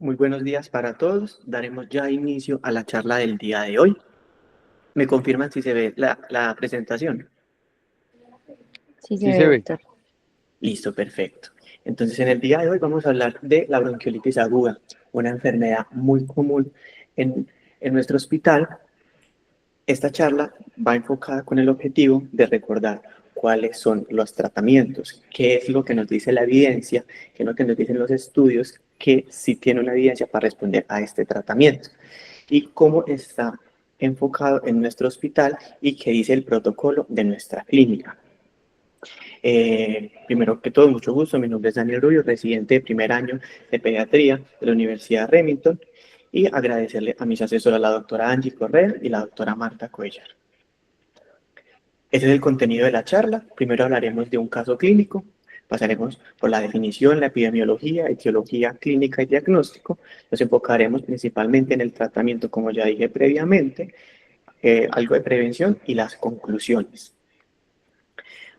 Muy buenos días para todos. Daremos ya inicio a la charla del día de hoy. ¿Me confirman si se ve la presentación? Sí se Sí ve, se ve. doctor. Listo, perfecto. Entonces, en el día de hoy vamos a hablar de la bronquiolitis aguda, una enfermedad muy común en nuestro hospital. Esta charla va enfocada con el objetivo de recordar cuáles son los tratamientos, qué es lo que nos dice la evidencia, qué es lo que nos dicen los estudios, que sí tiene una evidencia para responder a este tratamiento y cómo está enfocado en nuestro hospital y qué dice el protocolo de nuestra clínica. Primero que todo, mucho gusto. Mi nombre es Daniel Rubio, residente de primer año de pediatría de la Universidad Remington, y agradecerle a mis asesoras, la doctora Angie Correa y la doctora Marta Cuellar. Ese es el contenido de la charla. Primero hablaremos de un caso clínico, pasaremos por la definición, la epidemiología, etiología clínica y diagnóstico. Nos enfocaremos principalmente en el tratamiento, como ya dije previamente, algo de prevención y las conclusiones.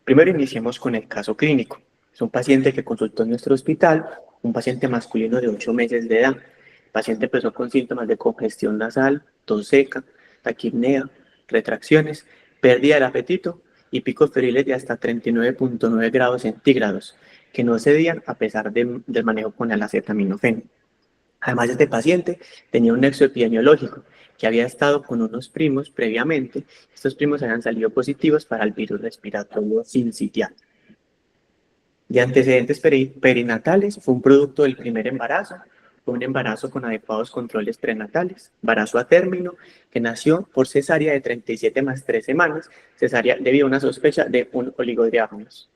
Primero iniciemos con el caso clínico. Es un paciente que consultó en nuestro hospital, un paciente masculino de 8 meses de edad. El paciente empezó con síntomas de congestión nasal, tos seca, taquipnea, retracciones, pérdida del apetito y picos febriles de hasta 39.9 grados centígrados, que no cedían a pesar del manejo con el acetaminofén. Además, este paciente tenía un nexo epidemiológico, que había estado con unos primos previamente. Estos primos habían salido positivos para el virus respiratorio sincitial. De antecedentes perinatales, fue un producto del primer embarazo, fue un embarazo con adecuados controles prenatales, embarazo a término, que nació por cesárea de 37 más 3 semanas, cesárea debido a una sospecha de un oligodriáfanos.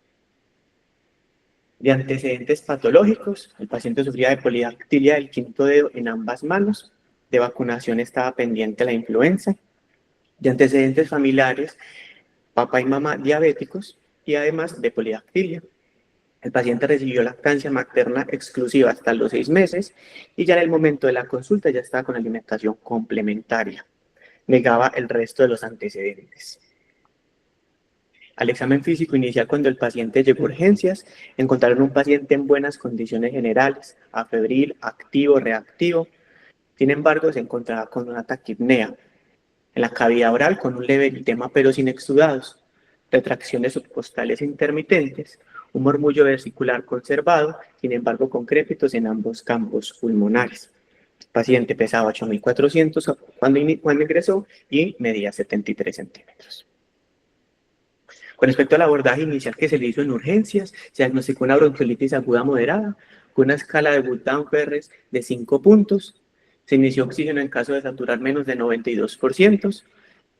De antecedentes patológicos, el paciente sufría de polidactilia del quinto dedo en ambas manos, de vacunación estaba pendiente la influenza, de antecedentes familiares, papá y mamá diabéticos y además de polidactilia. El paciente recibió lactancia materna exclusiva hasta los 6 meses y ya en el momento de la consulta ya estaba con alimentación complementaria. Negaba el resto de los antecedentes. Al examen físico inicial, cuando el paciente llegó a urgencias, encontraron un paciente en buenas condiciones generales, afebril, activo, reactivo. Sin embargo, se encontraba con una taquipnea en la cavidad oral con un leve eritema pero sin exudados, retracciones subcostales intermitentes, un murmullo vesicular conservado, sin embargo con crépitos en ambos campos pulmonares. El paciente pesaba 8.400 cuando ingresó y medía 73 centímetros. Con respecto al abordaje inicial que se le hizo en urgencias, se diagnosticó una bronquiolitis aguda moderada con una escala de Guillain-Barré de 5 puntos. Se inició oxígeno en caso de saturar menos de 92%.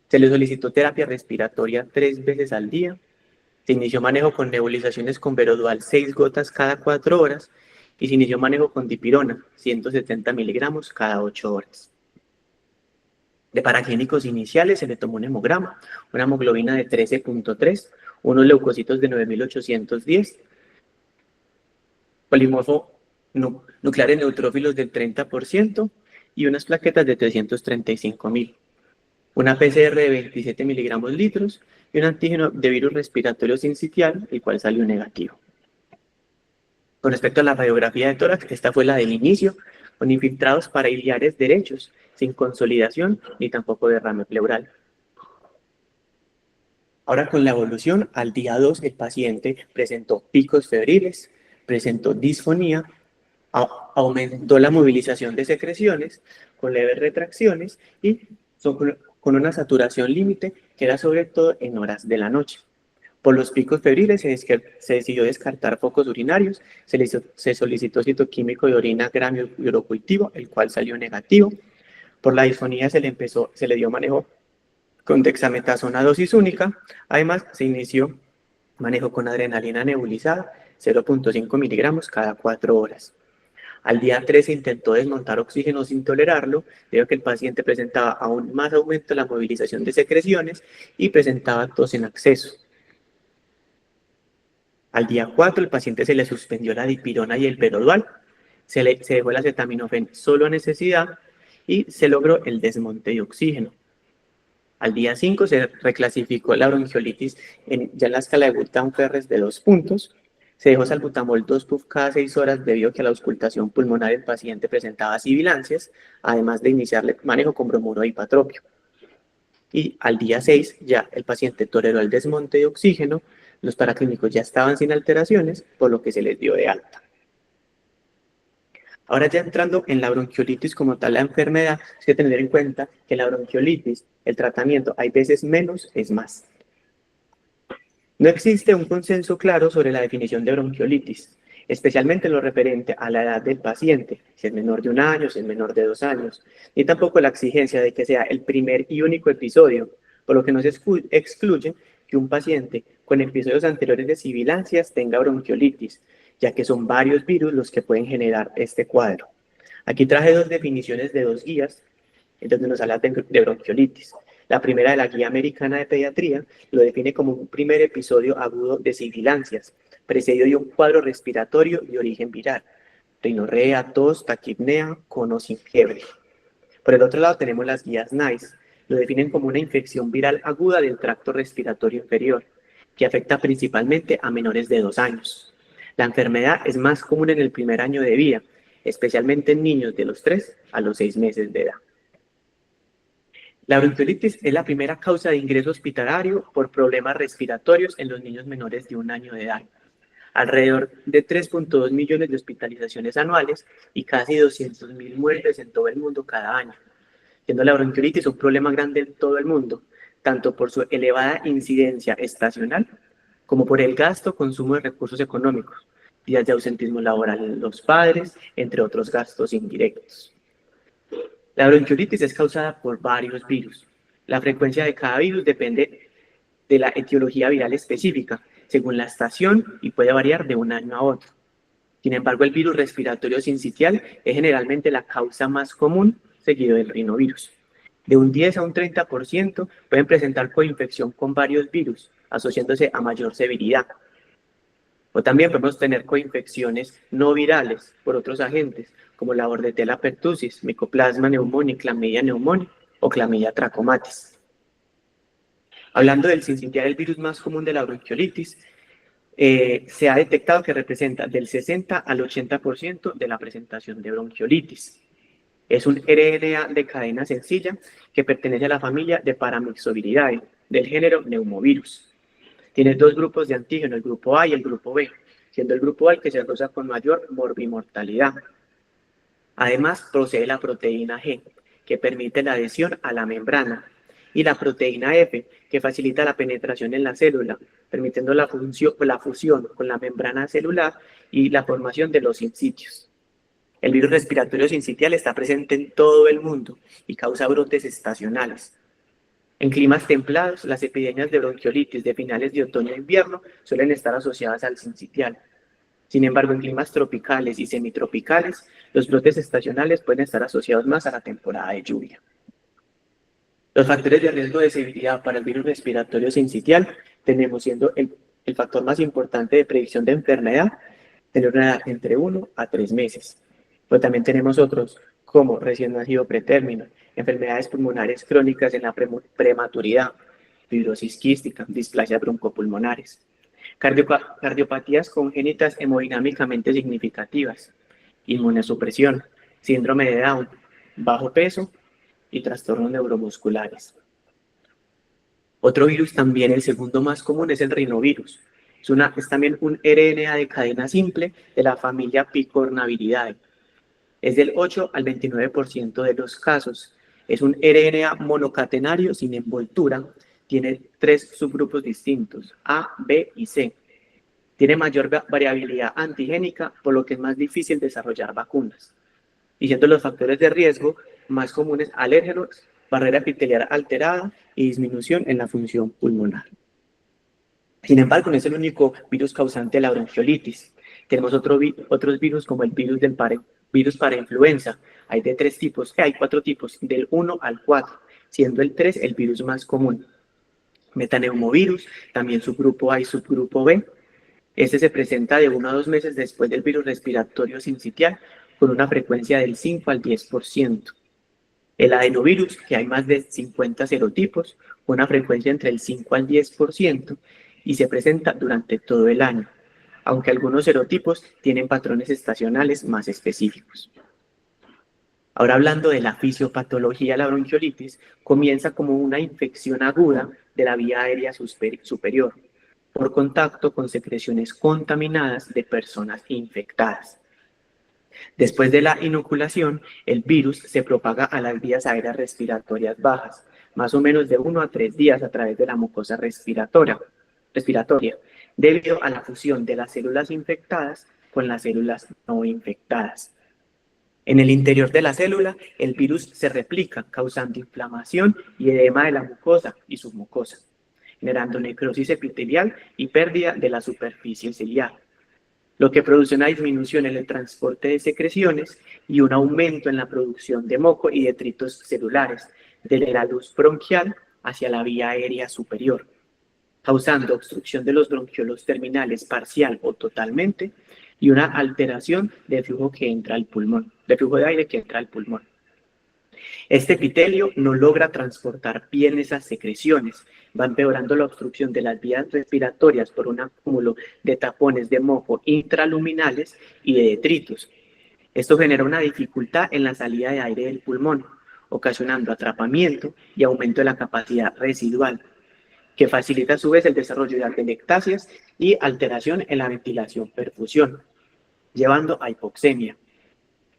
Se le solicitó terapia respiratoria 3 veces al día. Se inició manejo con nebulizaciones con Verodual 6 gotas cada 4 horas y se inició manejo con dipirona 170 miligramos cada 8 horas. De paraclínicos iniciales se le tomó un hemograma, una hemoglobina de 13.3, unos leucocitos de 9.810, polimorfo nucleares neutrófilos del 30% y unas plaquetas de 335.000. Una PCR de 27 miligramos litros y un antígeno de virus respiratorio sincitial, el cual salió negativo. Con respecto a la radiografía de tórax, esta fue la del inicio, con infiltrados parailiares derechos, sin consolidación ni tampoco derrame pleural. Ahora con la evolución, al día 2 el paciente presentó picos febriles, presentó disfonía, aumentó la movilización de secreciones con leves retracciones y con una saturación límite que era sobre todo en horas de la noche. Por los picos febriles se decidió descartar focos urinarios, se solicitó citoquímico de orina gramio urocultivo, el cual salió negativo. Por la disfonía se le dio manejo con dexametasona dosis única. Además, se inició manejo con adrenalina nebulizada, 0.5 miligramos cada 4 horas. Al día 3 se intentó desmontar oxígeno sin tolerarlo, debido a que el paciente presentaba aún más aumento en la movilización de secreciones y presentaba tos en acceso. Al día 4 el paciente se le suspendió la dipirona y el Verodual, se dejó el acetaminofén solo a necesidad y se logró el desmonte de oxígeno. Al día 5 se reclasificó la bronquiolitis ya en la escala de Guillain-Barré de 2 puntos, Se dejó salbutamol 2 puff cada 6 horas debido a que la auscultación pulmonar del paciente presentaba sibilancias, además de iniciarle manejo con bromuro e hipatropio. Y al día 6 ya el paciente toleró el desmonte de oxígeno, los paraclínicos ya estaban sin alteraciones, por lo que se les dio de alta. Ahora ya entrando en la bronquiolitis como tal, la enfermedad, hay que tener en cuenta que la bronquiolitis, el tratamiento, hay veces menos es más. No existe un consenso claro sobre la definición de bronquiolitis, especialmente en lo referente a la edad del paciente, si es menor de 1 año, si es menor de 2 años, ni tampoco la exigencia de que sea el primer y único episodio, por lo que no se excluye que un paciente con episodios anteriores de sibilancias tenga bronquiolitis, ya que son varios virus los que pueden generar este cuadro. Aquí traje 2 definiciones de 2 guías, donde nos habla de bronquiolitis. La primera de la Guía Americana de Pediatría lo define como un primer episodio agudo de sibilancias, precedido de un cuadro respiratorio de origen viral, rinorrea, tos, taquipnea, con o sin fiebre. Por el otro lado tenemos las guías NICE, lo definen como una infección viral aguda del tracto respiratorio inferior, que afecta principalmente a menores de 2 años. La enfermedad es más común en el primer año de vida, especialmente en niños de los 3 a los 6 meses de edad. La bronquiolitis es la primera causa de ingreso hospitalario por problemas respiratorios en los niños menores de 1 año de edad. Alrededor de 3.2 millones de hospitalizaciones anuales y casi 200.000 muertes en todo el mundo cada año, siendo la bronquiolitis un problema grande en todo el mundo, tanto por su elevada incidencia estacional como por el gasto consumo de recursos económicos, días de ausentismo laboral en los padres, entre otros gastos indirectos. La bronquiolitis es causada por varios virus. La frecuencia de cada virus depende de la etiología viral específica, según la estación, y puede variar de un año a otro. Sin embargo, el virus respiratorio sincitial es generalmente la causa más común, seguido del rinovirus. De un 10 a un 30% pueden presentar coinfección con varios virus, asociándose a mayor severidad. O también podemos tener coinfecciones no virales por otros agentes, como la Bordetella pertussis, Mycoplasma pneumoniae, Clamidia pneumoniae o Clamidia trachomatis. Hablando del sincitial, el virus más común de la bronquiolitis, se ha detectado que representa del 60 al 80% de la presentación de bronquiolitis. Es un RNA de cadena sencilla que pertenece a la familia de Paramyxoviridae, del género Pneumovirus. Tiene 2 grupos de antígeno, el grupo A y el grupo B, siendo el grupo A el que se asocia con mayor morbimortalidad. Además, posee la proteína G, que permite la adhesión a la membrana, y la proteína F, que facilita la penetración en la célula, permitiendo la fusión con la membrana celular y la formación de los sincitios. El virus respiratorio sincitial está presente en todo el mundo y causa brotes estacionales. En climas templados, las epidemias de bronquiolitis de finales de otoño e invierno suelen estar asociadas al sincitial. Sin embargo, en climas tropicales y semitropicales, los brotes estacionales pueden estar asociados más a la temporada de lluvia. Los factores de riesgo de severidad para el virus respiratorio sincitial tenemos siendo el factor más importante de predicción de enfermedad, tener una edad entre 1 a 3 meses. Pero también tenemos otros como recién nacido pretérmino, enfermedades pulmonares crónicas en la prematuridad, fibrosis quística, displasias broncopulmonares, cardiopatías congénitas hemodinámicamente significativas, inmunosupresión, síndrome de Down, bajo peso y trastornos neuromusculares. Otro virus también, el segundo más común, es el rinovirus. Es también un RNA de cadena simple de la familia Picornaviridae. Es del 8 al 29% de los casos. Es un RNA monocatenario sin envoltura. Tiene 3 subgrupos distintos, A, B y C. Tiene mayor variabilidad antigénica, por lo que es más difícil desarrollar vacunas. Y siendo los factores de riesgo más comunes alérgenos, barrera epitelial alterada y disminución en la función pulmonar. Sin embargo, no es el único virus causante de la bronquiolitis. Tenemos otros virus como el virus para influenza. Hay de 3 tipos, hay 4 tipos, del 1 al 4, siendo el 3 el virus más común. Metaneumovirus, también subgrupo A y subgrupo B. Este se presenta de 1 a 2 meses después del virus respiratorio sincitial, con una frecuencia del 5 al 10%. El adenovirus, que hay más de 50 serotipos, con una frecuencia entre el 5 al 10%, y se presenta durante todo el año. aunque algunos serotipos tienen patrones estacionales más específicos. Ahora hablando de la fisiopatología, la bronquiolitis comienza como una infección aguda de la vía aérea superior por contacto con secreciones contaminadas de personas infectadas. Después de la inoculación, el virus se propaga a las vías aéreas respiratorias bajas, más o menos de 1 a 3 días a través de la mucosa respiratoria, debido a la fusión de las células infectadas con las células no infectadas. En el interior de la célula, el virus se replica, causando inflamación y edema de la mucosa y submucosa, generando necrosis epitelial y pérdida de la superficie ciliar, lo que produce una disminución en el transporte de secreciones y un aumento en la producción de moco y detritos celulares desde la luz bronquial hacia la vía aérea superior, causando obstrucción de los bronquiolos terminales parcial o totalmente y una alteración del flujo que entra al pulmón, del flujo de aire que entra al pulmón. Este epitelio no logra transportar bien esas secreciones, va empeorando la obstrucción de las vías respiratorias por un acúmulo de tapones de moco intraluminales y de detritos. Esto genera una dificultad en la salida de aire del pulmón, ocasionando atrapamiento y aumento de la capacidad residual, que facilita a su vez el desarrollo de atelectasias y alteración en la ventilación-perfusión, llevando a hipoxemia.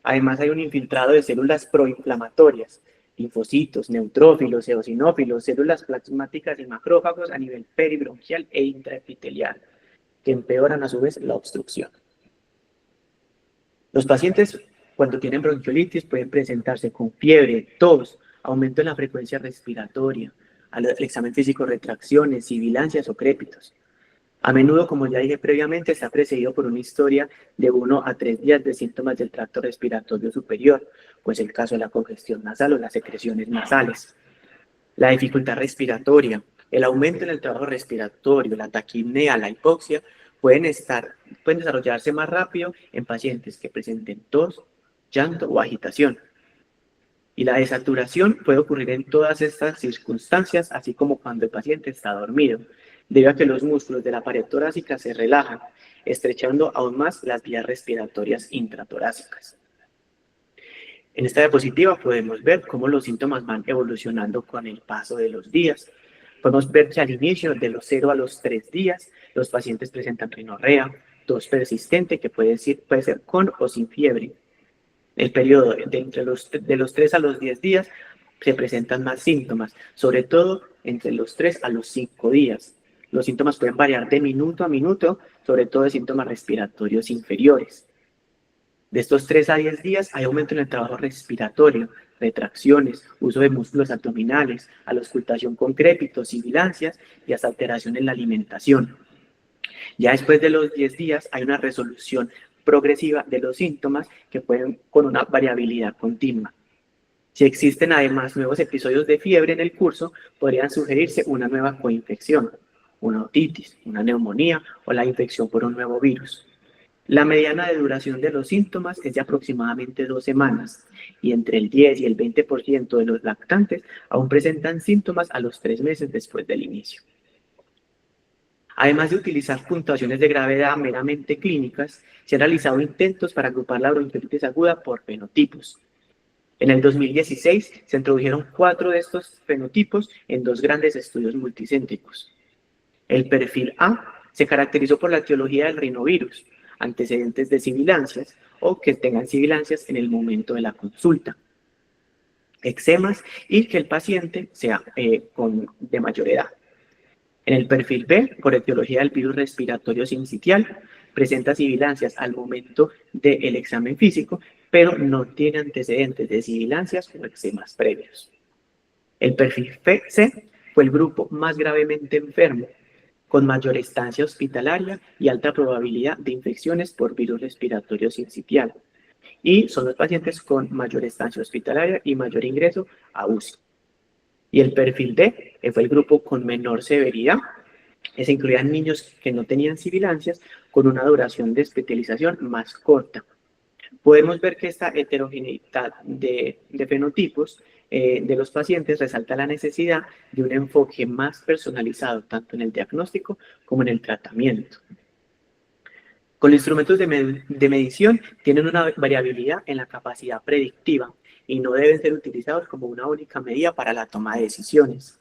Además, hay un infiltrado de células proinflamatorias, linfocitos, neutrófilos, eosinófilos, células plasmáticas y macrófagos a nivel peribronquial e intraepitelial, que empeoran a su vez la obstrucción. Los pacientes, cuando tienen bronquiolitis, pueden presentarse con fiebre, tos, aumento en la frecuencia respiratoria, al examen físico retracciones, sibilancias o crépitos. A menudo, como ya dije previamente, está precedido por una historia de 1 a 3 días de síntomas del tracto respiratorio superior, pues el caso de la congestión nasal o las secreciones nasales. La dificultad respiratoria, el aumento en el trabajo respiratorio, la taquipnea, la hipoxia, pueden desarrollarse más rápido en pacientes que presenten tos, llanto o agitación. Y la desaturación puede ocurrir en todas estas circunstancias, así como cuando el paciente está dormido, debido a que los músculos de la pared torácica se relajan, estrechando aún más las vías respiratorias intratorácicas. En esta diapositiva podemos ver cómo los síntomas van evolucionando con el paso de los días. Podemos ver que al inicio, de los 0 a los 3 días, los pacientes presentan rinorrea, tos persistente, que puede ser con o sin fiebre. El periodo de los 3 a los 10 días se presentan más síntomas, sobre todo entre los 3 a los 5 días. Los síntomas pueden variar de minuto a minuto, sobre todo de síntomas respiratorios inferiores. De estos 3 a 10 días hay aumento en el trabajo respiratorio, retracciones, uso de músculos abdominales, auscultación con crépitos, sibilancias y hasta alteración en la alimentación. Ya después de los 10 días hay una resolución progresiva de los síntomas que pueden con una variabilidad continua. Si existen además nuevos episodios de fiebre en el curso, podrían sugerirse una nueva coinfección, una otitis, una neumonía o la infección por un nuevo virus. La mediana de duración de los síntomas es de aproximadamente 2 semanas y entre el 10 y el 20% de los lactantes aún presentan síntomas a los 3 meses después del inicio. Además de utilizar puntuaciones de gravedad meramente clínicas, se han realizado intentos para agrupar la bronquiolitis aguda por fenotipos. En el 2016 se introdujeron 4 de estos fenotipos en 2 grandes estudios multicéntricos. El perfil A se caracterizó por la etiología del rinovirus, antecedentes de sibilancias o que tengan sibilancias en el momento de la consulta, eczemas y que el paciente sea de mayor edad. En el perfil B, por etiología del virus respiratorio sincitial, presenta sibilancias al momento del examen físico, pero no tiene antecedentes de sibilancias o eczemas previos. El perfil C fue el grupo más gravemente enfermo, con mayor estancia hospitalaria y alta probabilidad de infecciones por virus respiratorio sincitial. Y son los pacientes con mayor estancia hospitalaria y mayor ingreso a UCI. Y el perfil D fue el grupo con menor severidad. Se incluían niños que no tenían sibilancias con una duración de hospitalización más corta. Podemos ver que esta heterogeneidad de fenotipos de los pacientes resalta la necesidad de un enfoque más personalizado tanto en el diagnóstico como en el tratamiento. Con los instrumentos de medición tienen una variabilidad en la capacidad predictiva y no deben ser utilizados como una única medida para la toma de decisiones.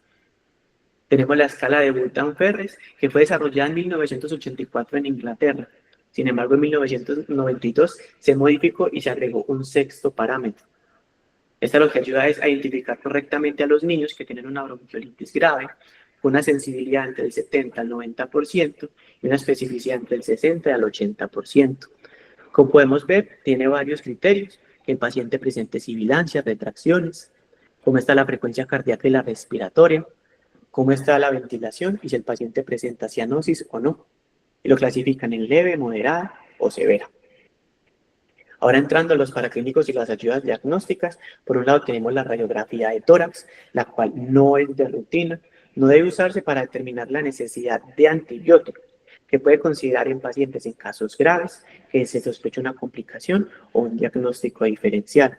Tenemos la escala de Burton-Ferris, que fue desarrollada en 1984 en Inglaterra. Sin embargo, en 1992 se modificó y se agregó un sexto parámetro. Esta lo que ayuda es a identificar correctamente a los niños que tienen una bronquiolitis grave, con una sensibilidad entre el 70 al 90% y una especificidad entre el 60 al 80%. Como podemos ver, tiene varios criterios: que el paciente presente sibilancias, retracciones, cómo está la frecuencia cardíaca y la respiratoria, cómo está la ventilación y si el paciente presenta cianosis o no. Y lo clasifican en leve, moderada o severa. Ahora entrando a los paraclínicos y las ayudas diagnósticas, por un lado tenemos la radiografía de tórax, la cual no es de rutina, no debe usarse para determinar la necesidad de antibióticos, que puede considerar en pacientes en casos graves, que se sospecha una complicación o un diagnóstico diferencial.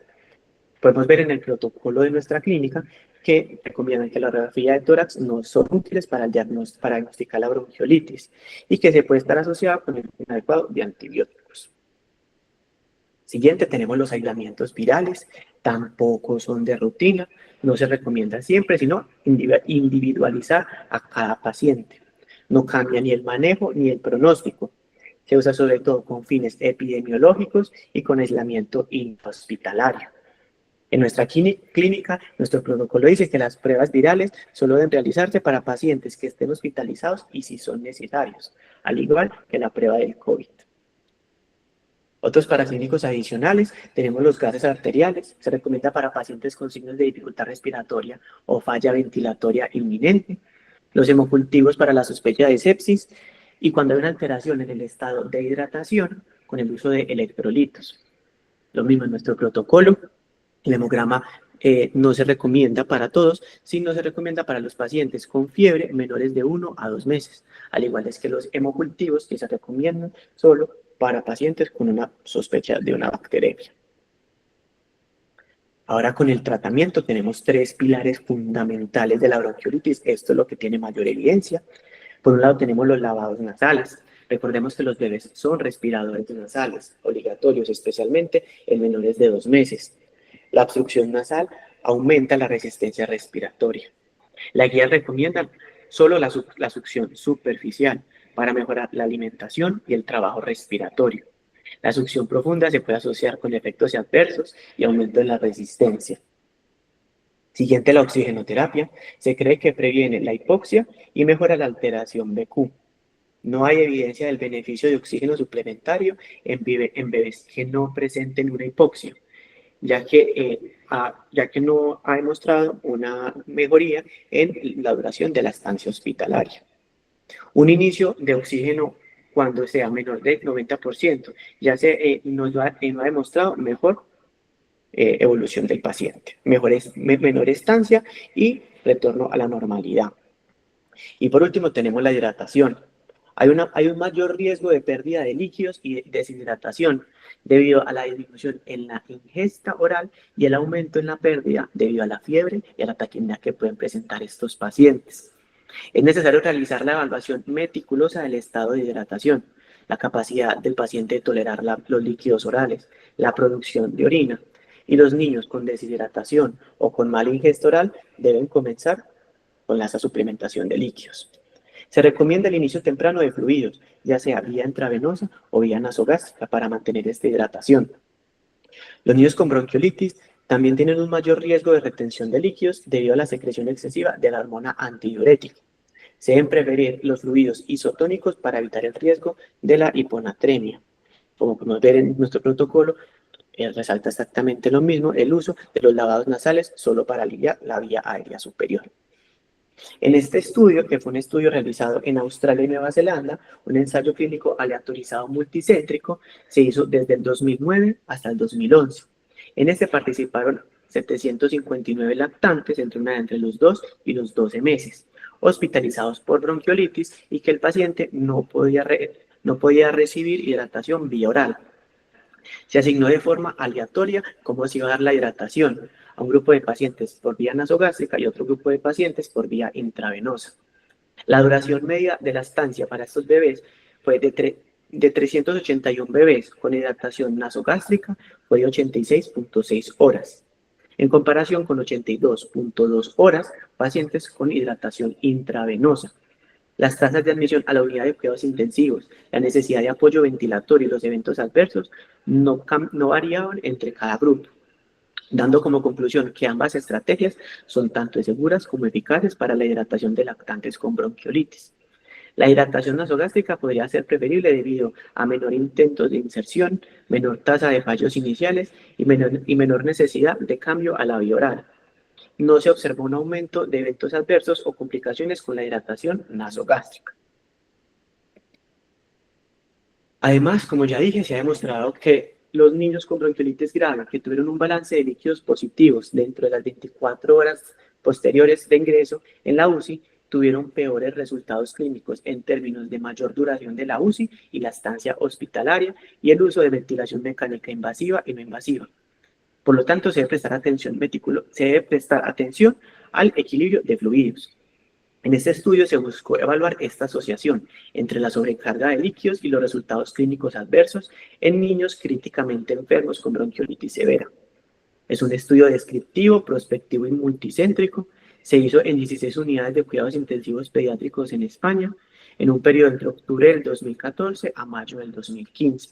Podemos ver en el protocolo de nuestra clínica que recomiendan que la radiografía de tórax no son útiles para diagnosticar la bronquiolitis y que se puede estar asociada con el uso inadecuado de antibióticos. Siguiente, tenemos los aislamientos virales, tampoco son de rutina, no se recomienda siempre, sino individualizar a cada paciente. No cambia ni el manejo ni el pronóstico. Se usa sobre todo con fines epidemiológicos y con aislamiento intrahospitalario. En nuestra clínica, nuestro protocolo dice que las pruebas virales solo deben realizarse para pacientes que estén hospitalizados y si son necesarios, al igual que la prueba del COVID. Otros paraclínicos adicionales, tenemos los gases arteriales. Se recomienda para pacientes con signos de dificultad respiratoria o falla ventilatoria inminente. Los hemocultivos para la sospecha de sepsis y cuando hay una alteración en el estado de hidratación con el uso de electrolitos. Lo mismo en nuestro protocolo. El hemograma no se recomienda para todos, sino se recomienda para los pacientes con fiebre menores de 1 a 2 meses, al igual es que los hemocultivos que se recomiendan solo para pacientes con una sospecha de una bacteremia. Ahora con el tratamiento tenemos 3 pilares fundamentales de la bronquiolitis. Esto es lo que tiene mayor evidencia. Por un lado tenemos los lavados nasales. Recordemos que los bebés son respiradores nasales, obligatorios, especialmente en menores de 2 meses. La obstrucción nasal aumenta la resistencia respiratoria. La guía recomienda solo la succión superficial para mejorar la alimentación y el trabajo respiratorio. La succión profunda se puede asociar con efectos adversos y aumento en la resistencia. Siguiente, la oxigenoterapia. Se cree que previene la hipoxia y mejora la alteración BQ. No hay evidencia del beneficio de oxígeno suplementario en bebés que no presenten una hipoxia, ya que no ha demostrado una mejoría en la duración de la estancia hospitalaria. Un inicio de oxígeno cuando sea menor del 90%, ya no ha demostrado mejor evolución del paciente, menor estancia y retorno a la normalidad. Y por último tenemos la hidratación. Hay un mayor riesgo de pérdida de líquidos y de deshidratación debido a la disminución en la ingesta oral y el aumento en la pérdida debido a la fiebre y a la taquimia que pueden presentar estos pacientes. Es necesario realizar la evaluación meticulosa del estado de hidratación, la capacidad del paciente de tolerar los líquidos orales, la producción de orina, y los niños con deshidratación o con mala ingesta oral deben comenzar con la suplementación de líquidos. Se recomienda el inicio temprano de fluidos, ya sea vía intravenosa o vía nasogástrica, para mantener esta hidratación. Los niños con bronquiolitis también tienen un mayor riesgo de retención de líquidos debido a la secreción excesiva de la hormona antidiurética. Se deben preferir los fluidos isotónicos para evitar el riesgo de la hiponatremia. Como podemos ver en nuestro protocolo, resalta exactamente lo mismo, el uso de los lavados nasales solo para aliviar la vía aérea superior. En este estudio, que fue un estudio realizado en Australia y Nueva Zelanda, un ensayo clínico aleatorizado multicéntrico, se hizo desde el 2009 hasta el 2011. En este participaron 759 lactantes entre los 2 y los 12 meses, hospitalizados por bronquiolitis y que el paciente no podía recibir hidratación vía oral. Se asignó de forma aleatoria cómo se iba a dar la hidratación a un grupo de pacientes por vía nasogástrica y otro grupo de pacientes por vía intravenosa. La duración media de la estancia para estos bebés fue de de 381 bebés con hidratación nasogástrica fue de 86.6 horas, en comparación con 82.2 horas pacientes con hidratación intravenosa. Las tasas de admisión a la unidad de cuidados intensivos, la necesidad de apoyo ventilatorio y los eventos adversos no variaban entre cada grupo, dando como conclusión que ambas estrategias son tanto seguras como eficaces para la hidratación de lactantes con bronquiolitis. La hidratación nasogástrica podría ser preferible debido a menor intentos de inserción, menor tasa de fallos iniciales y menor necesidad de cambio a la vía oral. No se observó un aumento de eventos adversos o complicaciones con la hidratación nasogástrica. Además, como ya dije, se ha demostrado que los niños con bronquiolitis grave que tuvieron un balance de líquidos positivos dentro de las 24 horas posteriores de ingreso en la UCI tuvieron peores resultados clínicos en términos de mayor duración de la UCI y la estancia hospitalaria y el uso de ventilación mecánica invasiva y no invasiva. Por lo tanto, se debe prestar atención al equilibrio de fluidos. En este estudio se buscó evaluar esta asociación entre la sobrecarga de líquidos y los resultados clínicos adversos en niños críticamente enfermos con bronquiolitis severa. Es un estudio descriptivo, prospectivo y multicéntrico. Se hizo en 16 unidades de cuidados intensivos pediátricos en España en un periodo entre octubre del 2014 a mayo del 2015.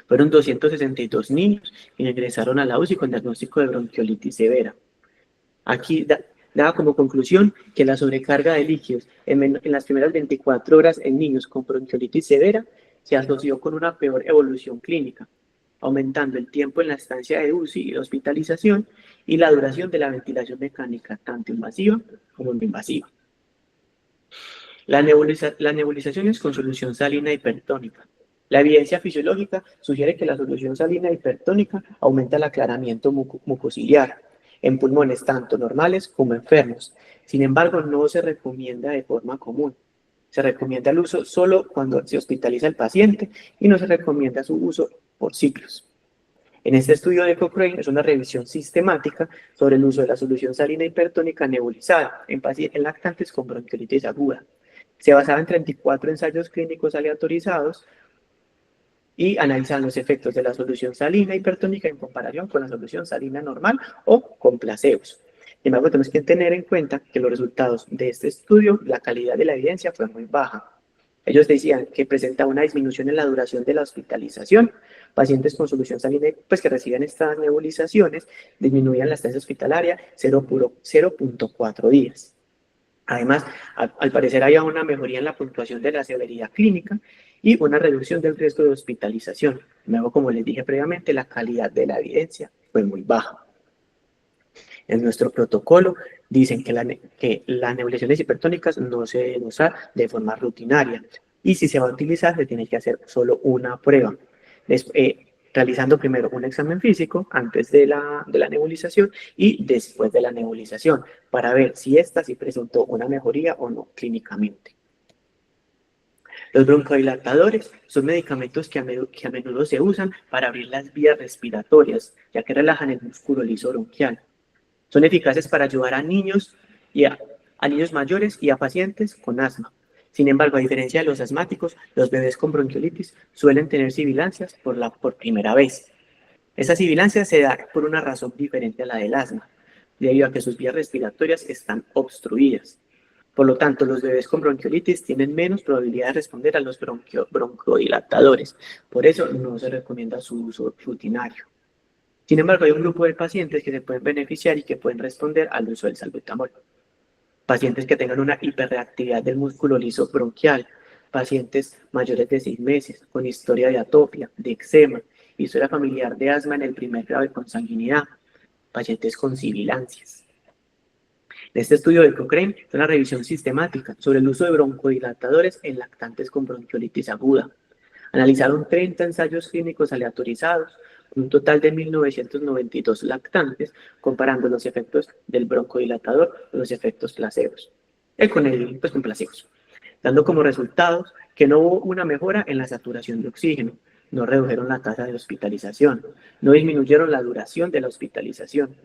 Fueron 262 niños que ingresaron a la UCI con diagnóstico de bronquiolitis severa. Aquí daba como conclusión que la sobrecarga de líquidos en las primeras 24 horas en niños con bronquiolitis severa se asoció con una peor evolución clínica, aumentando el tiempo en la estancia de UCI y la hospitalización y la duración de la ventilación mecánica, tanto invasiva como no invasiva. La nebulización es con solución salina hipertónica. La evidencia fisiológica sugiere que la solución salina hipertónica aumenta el aclaramiento mucociliar en pulmones tanto normales como enfermos. Sin embargo, no se recomienda de forma común. Se recomienda el uso solo cuando se hospitaliza el paciente y no se recomienda su uso por ciclos. En este estudio de Cochrane es una revisión sistemática sobre el uso de la solución salina hipertónica nebulizada en lactantes con bronquiolitis aguda. Se basaba en 34 ensayos clínicos aleatorizados y analizaban los efectos de la solución salina hipertónica en comparación con la solución salina normal o con placebos. Sin embargo, tenemos que tener en cuenta que los resultados de este estudio, la calidad de la evidencia fue muy baja. Ellos decían que presentaba una disminución en la duración de la hospitalización. Pacientes con solución salina, pues que reciben estas nebulizaciones, disminuían la estancia hospitalaria 0.4 días. Además, al parecer había una mejoría en la puntuación de la severidad clínica y una reducción del riesgo de hospitalización. Luego, como les dije previamente, la calidad de la evidencia fue muy baja. En nuestro protocolo dicen que las nebulizaciones hipertónicas no se deben usar de forma rutinaria y si se va a utilizar se tiene que hacer solo una prueba. Realizando primero un examen físico antes de la nebulización y después de la nebulización para ver si ésta sí presentó una mejoría o no clínicamente. Los broncodilatadores son medicamentos que a menudo se usan para abrir las vías respiratorias, ya que relajan el músculo liso bronquial. Son eficaces para ayudar a niños niños mayores y a pacientes con asma. Sin embargo, a diferencia de los asmáticos, los bebés con bronquiolitis suelen tener sibilancias por primera vez. Esa sibilancia se da por una razón diferente a la del asma, debido a que sus vías respiratorias están obstruidas. Por lo tanto, los bebés con bronquiolitis tienen menos probabilidad de responder a los broncodilatadores. Por eso no se recomienda su uso rutinario. Sin embargo, hay un grupo de pacientes que se pueden beneficiar y que pueden responder al uso del salbutamol. Pacientes que tengan una hiperreactividad del músculo liso bronquial, pacientes mayores de 6 meses, con historia de atopia, de eczema, historia familiar de asma en el primer grado de consanguinidad, pacientes con sibilancias. En este estudio de Cochrane es una revisión sistemática sobre el uso de broncodilatadores en lactantes con bronquiolitis aguda. Analizaron 30 ensayos clínicos aleatorizados con un total de 1.992 lactantes, comparando los efectos del broncodilatador con los efectos placebos, con placebos, dando como resultados que no hubo una mejora en la saturación de oxígeno, no redujeron la tasa de hospitalización, no disminuyeron la duración de la hospitalización.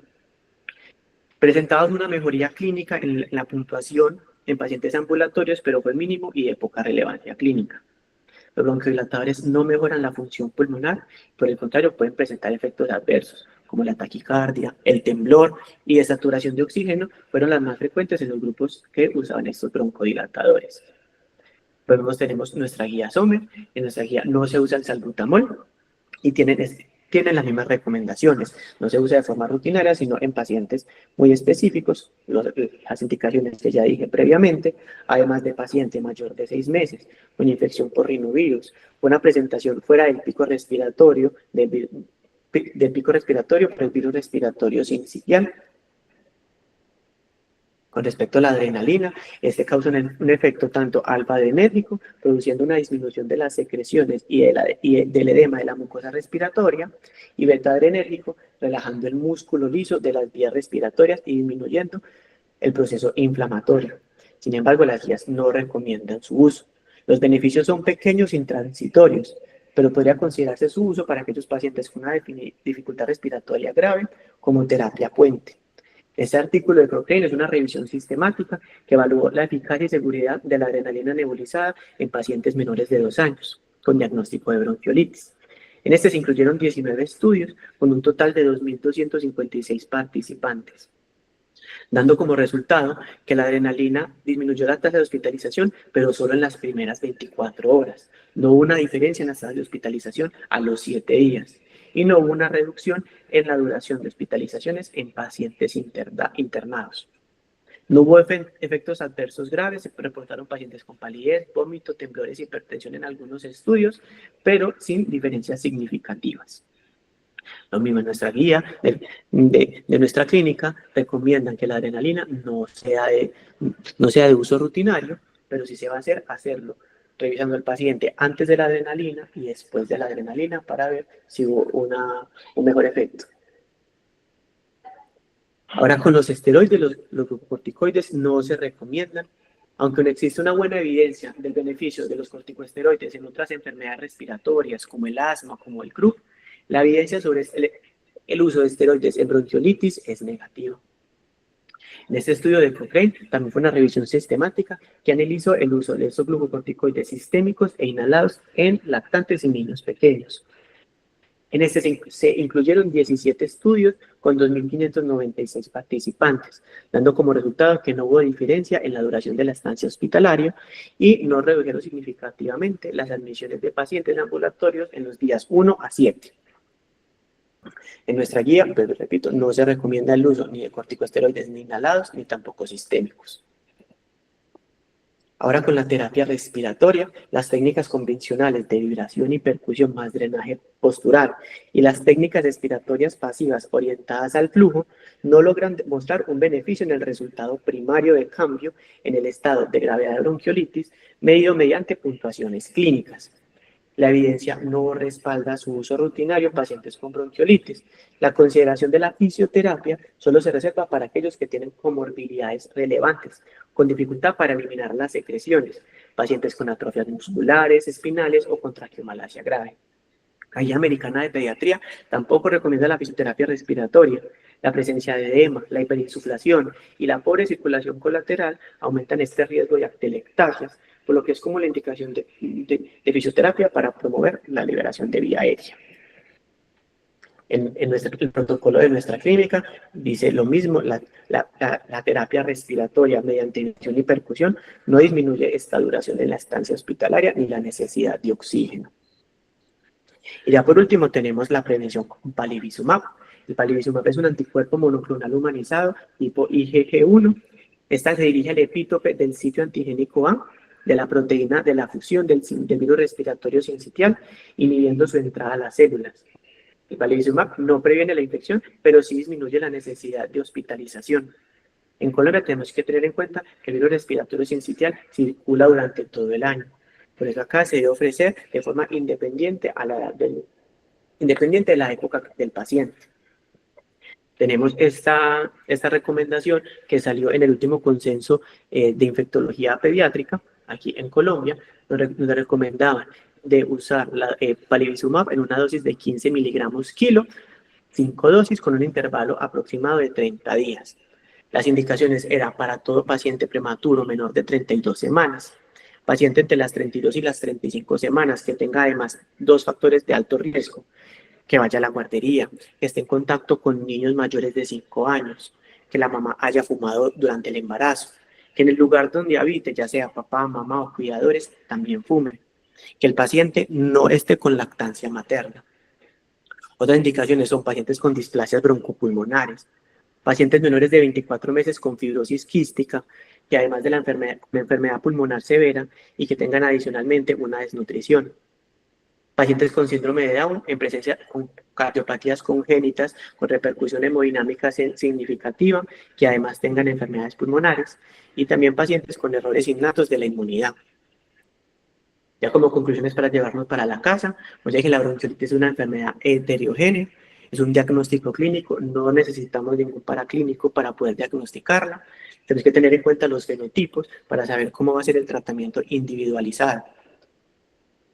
Presentaban una mejoría clínica en la puntuación en pacientes ambulatorios, pero fue mínimo y de poca relevancia clínica. Los broncodilatadores no mejoran la función pulmonar, por el contrario, pueden presentar efectos adversos, como la taquicardia, el temblor y desaturación de oxígeno, fueron las más frecuentes en los grupos que usaban estos broncodilatadores. Luego tenemos nuestra guía Sommer. En nuestra guía no se usa el salbutamol y tienen las mismas recomendaciones. No se usa de forma rutinaria, sino en pacientes muy específicos, las indicaciones que ya dije previamente, además de paciente mayor de 6 meses, con infección por rinovirus, una presentación fuera del pico respiratorio, del pico respiratorio por el virus respiratorio sincitial. Con respecto a la adrenalina, este causa un efecto tanto alfa-adrenérgico, produciendo una disminución de las secreciones y del edema de la mucosa respiratoria, y beta-adrenérgico, relajando el músculo liso de las vías respiratorias y disminuyendo el proceso inflamatorio. Sin embargo, las guías no recomiendan su uso. Los beneficios son pequeños y transitorios, pero podría considerarse su uso para aquellos pacientes con una dificultad respiratoria grave como terapia puente. Este artículo de Cochrane es una revisión sistemática que evaluó la eficacia y seguridad de la adrenalina nebulizada en pacientes menores de 2 años con diagnóstico de bronquiolitis. En este se incluyeron 19 estudios con un total de 2.256 participantes, dando como resultado que la adrenalina disminuyó la tasa de hospitalización, pero solo en las primeras 24 horas. No hubo una diferencia en las tasas de hospitalización a los 7 días. Y no hubo una reducción en la duración de hospitalizaciones en pacientes internados. No hubo efectos adversos graves, se reportaron pacientes con palidez, vómito, temblores y hipertensión en algunos estudios, pero sin diferencias significativas. Lo mismo en nuestra guía de nuestra clínica, recomiendan que la adrenalina no sea de uso rutinario, pero si se va a hacerlo revisando al paciente antes de la adrenalina y después de la adrenalina para ver si hubo un mejor efecto. Ahora, con los esteroides, los glucocorticoides no se recomiendan, aunque no existe una buena evidencia del beneficio de los corticosteroides en otras enfermedades respiratorias como el asma, como el croup. La evidencia sobre el uso de esteroides en bronquiolitis es negativa. En este estudio de Cochrane también fue una revisión sistemática que analizó el uso de estos glucocorticoides sistémicos e inhalados en lactantes y niños pequeños. En este se incluyeron 17 estudios con 2.596 participantes, dando como resultado que no hubo diferencia en la duración de la estancia hospitalaria y no redujeron significativamente las admisiones de pacientes ambulatorios en los días 1 a 7. En nuestra guía, pues repito, no se recomienda el uso ni de corticosteroides ni inhalados ni tampoco sistémicos. Ahora, con la terapia respiratoria, las técnicas convencionales de vibración y percusión más drenaje postural y las técnicas respiratorias pasivas orientadas al flujo no logran mostrar un beneficio en el resultado primario de cambio en el estado de gravedad de bronquiolitis medido mediante puntuaciones clínicas. La evidencia no respalda su uso rutinario en pacientes con bronquiolitis. La consideración de la fisioterapia solo se reserva para aquellos que tienen comorbilidades relevantes, con dificultad para eliminar las secreciones, pacientes con atrofias musculares, espinales o con traqueomalacia grave. La Guía Americana de Pediatría tampoco recomienda la fisioterapia respiratoria. La presencia de edema, la hiperinsuflación y la pobre circulación colateral aumentan este riesgo de atelectasias, por lo que es como la indicación de fisioterapia para promover la liberación de vía aérea. El protocolo de nuestra clínica dice lo mismo, la terapia respiratoria mediante inyección y percusión no disminuye esta duración de la estancia hospitalaria ni la necesidad de oxígeno. Y ya por último tenemos la prevención con palivizumab. El palivizumab es un anticuerpo monoclonal humanizado tipo IgG1. Esta se dirige al epítope del sitio antigénico A de la proteína de la fusión del virus respiratorio sincitial, inhibiendo su entrada a las células. El palivizumab no previene la infección, pero sí disminuye la necesidad de hospitalización. En Colombia tenemos que tener en cuenta que el virus respiratorio sincitial circula durante todo el año. Por eso acá se debe ofrecer de forma independiente de la época del paciente. Tenemos esta recomendación que salió en el último consenso de infectología pediátrica aquí en Colombia, donde recomendaban de usar palivizumab en una dosis de 15 miligramos kilo, 5 dosis con un intervalo aproximado de 30 días. Las indicaciones eran para todo paciente prematuro menor de 32 semanas, Paciente entre las 32 y las 35 semanas, que tenga además dos factores de alto riesgo, que vaya a la guardería, que esté en contacto con niños mayores de 5 años, que la mamá haya fumado durante el embarazo, que en el lugar donde habite, ya sea papá, mamá o cuidadores, también fumen, que el paciente no esté con lactancia materna. Otras indicaciones son pacientes con displasias broncopulmonares, pacientes menores de 24 meses con fibrosis quística, que además de la enfermedad pulmonar severa y que tengan adicionalmente una desnutrición. Pacientes con síndrome de Down en presencia con cardiopatías congénitas con repercusión hemodinámica significativa, que además tengan enfermedades pulmonares, y también pacientes con errores innatos de la inmunidad. Ya como conclusiones para llevarnos para la casa, pues ya que la bronquiolitis es una enfermedad heterogénea, es un diagnóstico clínico, no necesitamos ningún paraclínico para poder diagnosticarla. Tenemos que tener en cuenta los fenotipos para saber cómo va a ser el tratamiento individualizado.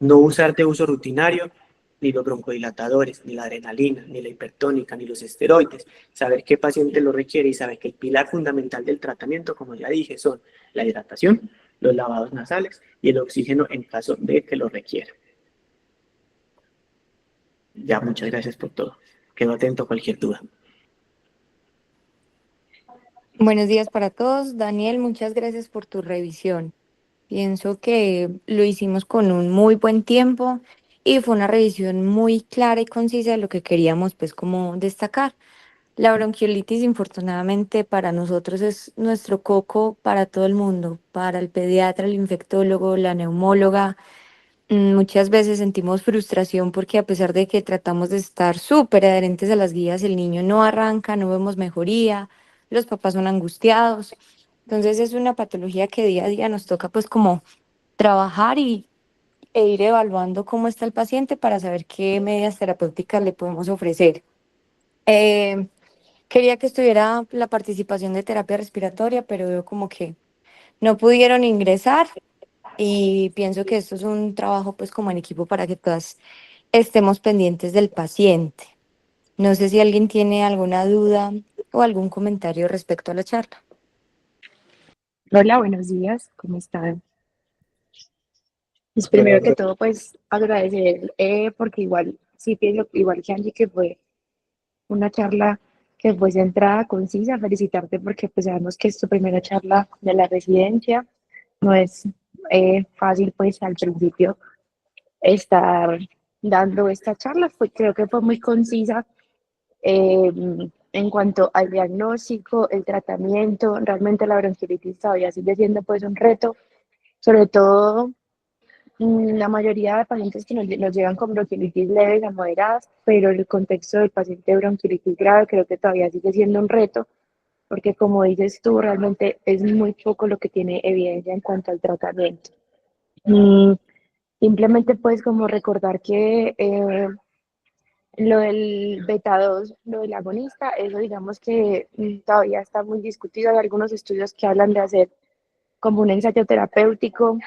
No usar de uso rutinario ni los broncodilatadores, ni la adrenalina, ni la hipertónica, ni los esteroides. Saber qué paciente lo requiere y saber que el pilar fundamental del tratamiento, como ya dije, son la hidratación, los lavados nasales y el oxígeno en caso de que lo requiera. Ya, muchas gracias por todo. Quedo atento a cualquier duda. Buenos días para todos. Daniel, muchas gracias por tu revisión. Pienso que lo hicimos con un muy buen tiempo y fue una revisión muy clara y concisa de lo que queríamos pues como destacar. La bronquiolitis, infortunadamente, para nosotros es nuestro coco para todo el mundo, para el pediatra, el infectólogo, la neumóloga. Muchas veces sentimos frustración porque a pesar de que tratamos de estar súper adherentes a las guías, el niño no arranca, no vemos mejoría, los papás son angustiados. Entonces es una patología que día a día nos toca pues como trabajar e ir evaluando cómo está el paciente para saber qué medidas terapéuticas le podemos ofrecer. Eh, Quería que estuviera la participación de terapia respiratoria, pero veo como que no pudieron ingresar y pienso que esto es un trabajo pues como en equipo para que todas estemos pendientes del paciente. No sé si alguien tiene alguna duda o algún comentario respecto a la charla. Hola, buenos días, ¿cómo están? Pues primero que todo, pues agradecer, porque igual, sí pienso igual que Angie, que fue una charla que fue centrada, concisa, felicitarte porque pues sabemos que es tu primera charla de la residencia, no es fácil pues al principio estar dando esta charla, creo que fue muy concisa eh, en cuanto al diagnóstico, el tratamiento, realmente la bronquiolitis todavía sigue siendo pues un reto, sobre todo la mayoría de pacientes que nos llegan con bronquiolitis leves a moderadas, pero en el contexto del paciente de bronquiolitis grave creo que todavía sigue siendo un reto, porque como dices tú, realmente es muy poco lo que tiene evidencia en cuanto al tratamiento. Mm, Simplemente pues como recordar que lo del beta 2 lo del agonista, eso digamos que todavía está muy discutido. Hay algunos estudios que hablan de hacer como un ensayo terapéutico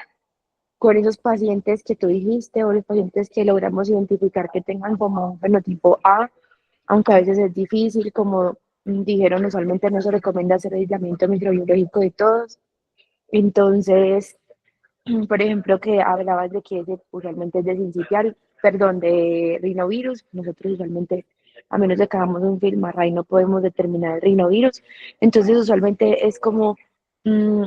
con esos pacientes que tú dijiste o los pacientes que logramos identificar que tengan como un fenotipo A, aunque a veces es difícil, como dijeron, usualmente no se recomienda hacer aislamiento microbiológico de todos. Entonces, por ejemplo, que hablabas de que usualmente es de sincitial, perdón, de rinovirus. Nosotros usualmente, a menos de que hagamos un film array, no podemos determinar el rinovirus. Entonces, usualmente es como mm,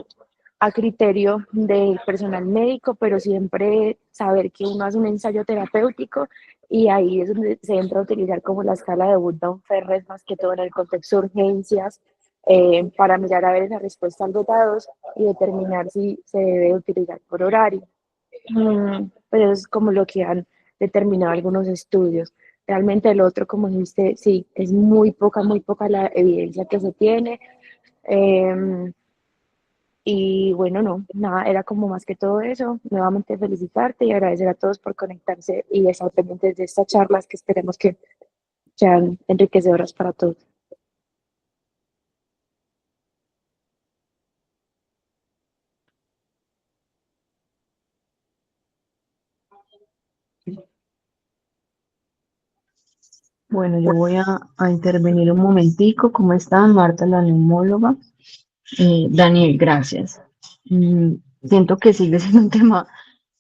a criterio del personal médico, pero siempre saber que uno hace un ensayo terapéutico y ahí es donde se entra a utilizar como la escala de Wood-Down-Ferres, más que todo en el contexto de urgencias, para mirar a ver esa respuesta al beta 2 y determinar si se debe utilizar por horario. Pero es como lo que han determinado algunos estudios. Realmente el otro, como dijiste, sí, es muy poca la evidencia que se tiene. Y bueno, no, nada, era como más que todo eso. Nuevamente felicitarte y agradecer a todos por conectarse y estar pendientes de estas charlas que esperemos que sean enriquecedoras para todos. Bueno, yo voy a intervenir un momentico. ¿Cómo están? Marta, la neumóloga. Daniel, gracias. Siento que sigue siendo un tema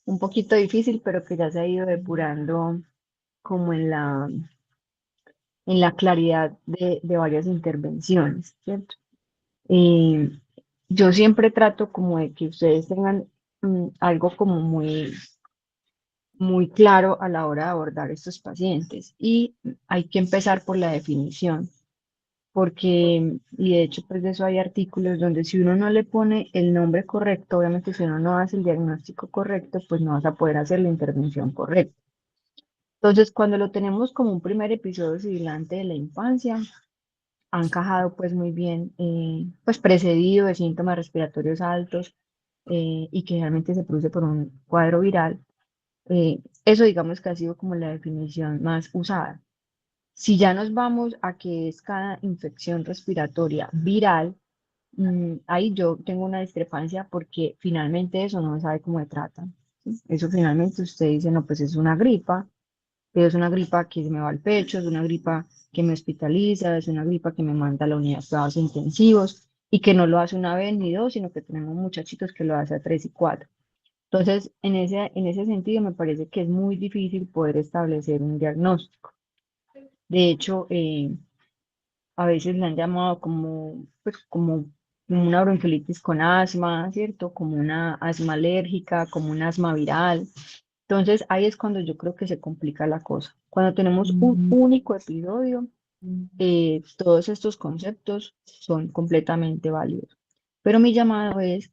un poquito difícil, pero que ya se ha ido depurando como en la claridad de varias intervenciones, ¿cierto? Eh, yo siempre trato como de que ustedes tengan algo como muy claro a la hora de abordar estos pacientes y hay que empezar por la definición, porque, y de hecho pues de eso hay artículos donde si uno no le pone el nombre correcto, obviamente si uno no hace el diagnóstico correcto, pues no vas a poder hacer la intervención correcta. Entonces, cuando lo tenemos como un primer episodio sibilante de la infancia, ha encajado pues muy bien, pues precedido de síntomas respiratorios altos y que realmente se produce por un cuadro viral. Eso digamos que ha sido como la definición más usada. Si ya nos vamos a que es cada infección respiratoria viral, ahí yo tengo una discrepancia porque finalmente eso no se sabe cómo se trata. ¿Sí? Eso finalmente usted dice, no, pues es una gripa, pero es una gripa que se me va al pecho, es una gripa que me hospitaliza, es una gripa que me manda a la unidad de cuidados intensivos y que no lo hace una vez ni dos, sino que tenemos muchachitos que lo hace a tres y cuatro. Entonces, en ese sentido, me parece que es muy difícil poder establecer un diagnóstico. De hecho, a veces le han llamado como, pues, como una bronquiolitis con asma, ¿cierto? Como una asma alérgica, como un asma viral. Entonces, ahí es cuando yo creo que se complica la cosa. Cuando tenemos un único episodio, todos estos conceptos son completamente válidos. Pero mi llamado es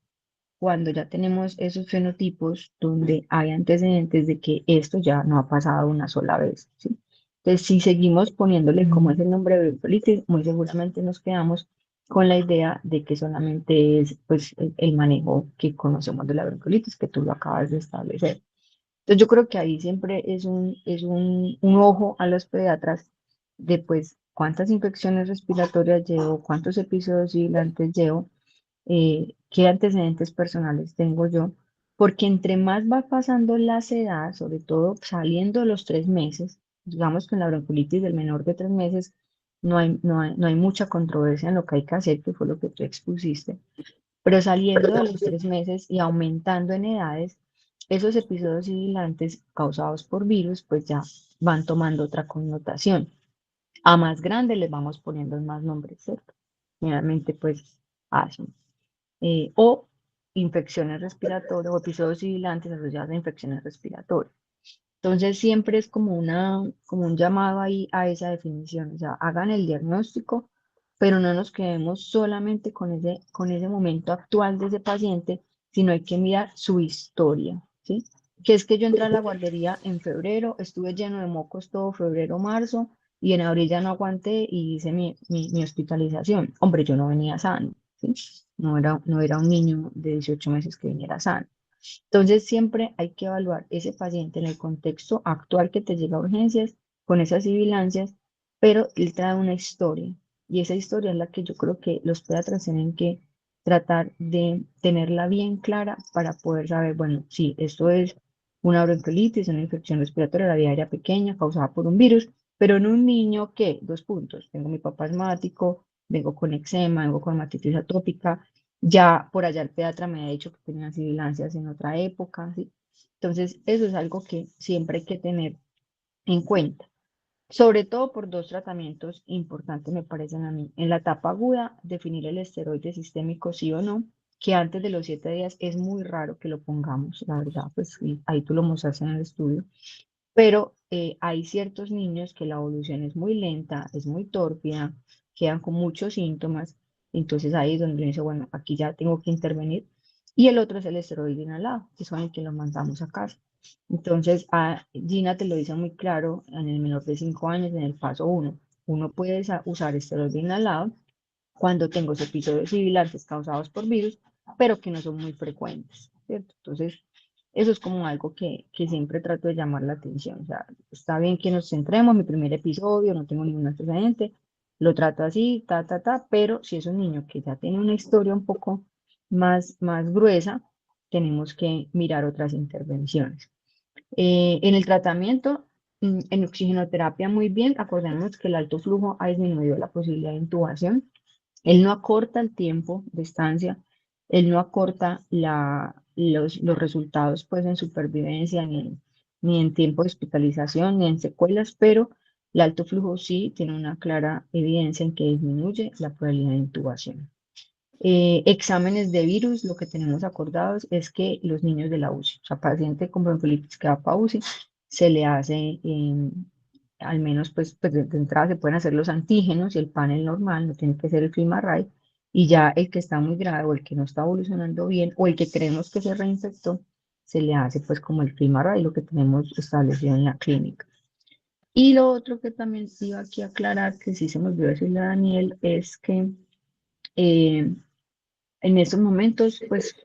cuando ya tenemos esos fenotipos donde hay antecedentes de que esto ya no ha pasado una sola vez, ¿sí? Entonces, si seguimos poniéndole como es el nombre de bronquiolitis, muy seguramente nos quedamos con la idea de que solamente es pues, el manejo que conocemos de la bronquiolitis, que tú lo acabas de establecer. Entonces yo creo que ahí siempre es un ojo a los pediatras de pues cuántas infecciones respiratorias llevo, cuántos episodios sibilantes llevo, qué antecedentes personales tengo yo, porque entre más va pasando las edades, sobre todo saliendo de los 3 meses, digamos que en la bronquiolitis del menor de 3 meses no hay mucha controversia en lo que hay que hacer, que fue lo que tú expusiste, pero saliendo de los 3 meses y aumentando en edades, esos episodios sibilantes causados por virus, pues ya van tomando otra connotación. A más grande les vamos poniendo más nombres, ¿cierto? Generalmente, pues, asma. O infecciones respiratorias o episodios sibilantes asociados a infecciones respiratorias. Entonces, siempre es como un llamado ahí a esa definición. O sea, hagan el diagnóstico, pero no nos quedemos solamente con ese momento actual de ese paciente, sino hay que mirar su historia, ¿sí? Que es que yo entré a la guardería en febrero, estuve lleno de mocos todo febrero, marzo, y en abril ya no aguanté y hice mi hospitalización. Hombre, yo no venía sano, ¿sí? No era un niño de 18 meses que viniera sano. Entonces, siempre hay que evaluar ese paciente en el contexto actual que te llega a urgencias, con esas sibilancias, pero él trae una historia. Y esa historia es la que yo creo que los pediatras tienen que tratar de tenerla bien clara para poder saber, bueno, sí, esto es una bronquiolitis, una infección respiratoria de la vía aérea pequeña causada por un virus, pero en un niño que, 2 puntos, tengo mi papá asmático, vengo con eczema, vengo con matitis atópica, ya por allá el pediatra me ha dicho que tenía sibilancias en otra época, ¿sí? Entonces, eso es algo que siempre hay que tener en cuenta, sobre todo por dos tratamientos importantes, me parecen a mí. En la etapa aguda, definir el esteroide sistémico sí o no, que antes de los 7 días es muy raro que lo pongamos, la verdad, pues ahí tú lo mostraste en el estudio, pero hay ciertos niños que la evolución es muy lenta, es muy tórpida, quedan con muchos síntomas, entonces ahí es donde uno dice, bueno, aquí ya tengo que intervenir. Y el otro es el esteroide inhalado, que es con el que lo mandamos a casa. Entonces, Gina te lo dice muy claro en el menor de 5 años, en el paso 1. Uno puede usar esteroide inhalado cuando tengo episodios sibilantes causados por virus, pero que no son muy frecuentes, ¿cierto? Entonces, eso es como algo que siempre trato de llamar la atención. O sea, está bien que nos centremos, mi primer episodio, no tengo ningún antecedente, lo trato así, pero si es un niño que ya tiene una historia un poco más gruesa, tenemos que mirar otras intervenciones. En el tratamiento, en oxigenoterapia muy bien, acordémonos que el alto flujo ha disminuido la posibilidad de intubación, él no acorta el tiempo de estancia, él no acorta los resultados pues en supervivencia, ni en tiempo de hospitalización, ni en secuelas, pero el alto flujo sí tiene una clara evidencia en que disminuye la probabilidad de intubación. Exámenes de virus, lo que tenemos acordados es que los niños de la UCI, o sea, paciente con bronquiolitis que va para UCI, se le hace, al menos pues de entrada se pueden hacer los antígenos y el panel normal, no tiene que ser el FilmArray, y ya el que está muy grave o el que no está evolucionando bien o el que creemos que se reinfectó, se le hace pues como el FilmArray, lo que tenemos establecido en la clínica. Y lo otro que también iba aquí a aclarar, que sí se me olvidó decirle a Daniel, es que eh, en estos momentos, pues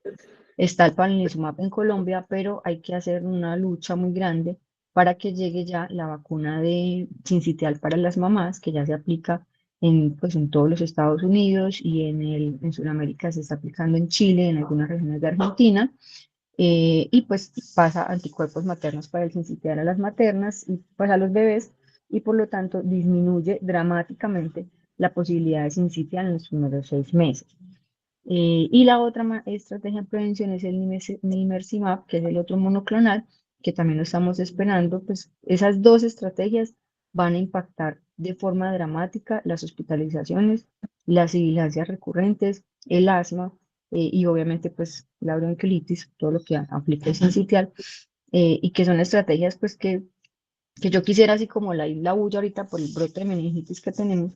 está el Palivizumab en Colombia, pero hay que hacer una lucha muy grande para que llegue ya la vacuna de sincitial para las mamás, que ya se aplica pues, en todos los Estados Unidos y en Sudamérica se está aplicando en Chile, en algunas regiones de Argentina, y pues pasa anticuerpos maternos para el sincitial a las maternas y pues a los bebés, y por lo tanto disminuye dramáticamente la posibilidad de sincitial en los primeros 6 meses. Y la otra estrategia de prevención es el Nimersimab, que es el otro monoclonal, que también lo estamos esperando. Pues esas dos estrategias van a impactar de forma dramática las hospitalizaciones, las sibilancias recurrentes, el asma y obviamente pues la bronquiolitis, todo lo que aplica el sincitial, y que son estrategias pues que yo quisiera, así como la isla bulla ahorita por el brote de meningitis que tenemos,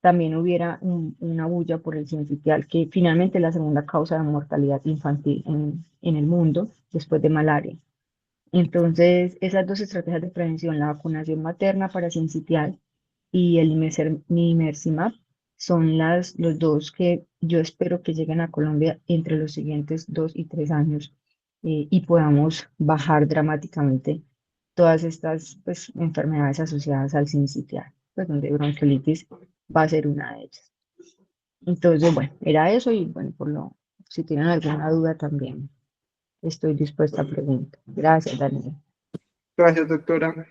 también hubiera una bulla por el sincitial, que finalmente es la segunda causa de mortalidad infantil en el mundo, después de malaria. Entonces, esas dos estrategias de prevención, la vacunación materna para sincitial y el Nimersimab, son los dos que yo espero que lleguen a Colombia entre los siguientes 2 y 3 años, y podamos bajar dramáticamente todas estas pues, enfermedades asociadas al sincitial, pues donde bronquiolitis va a ser una de ellas. Entonces, bueno, era eso y bueno, si tienen alguna duda también estoy dispuesta a preguntar. Gracias, Daniel. Gracias, doctora.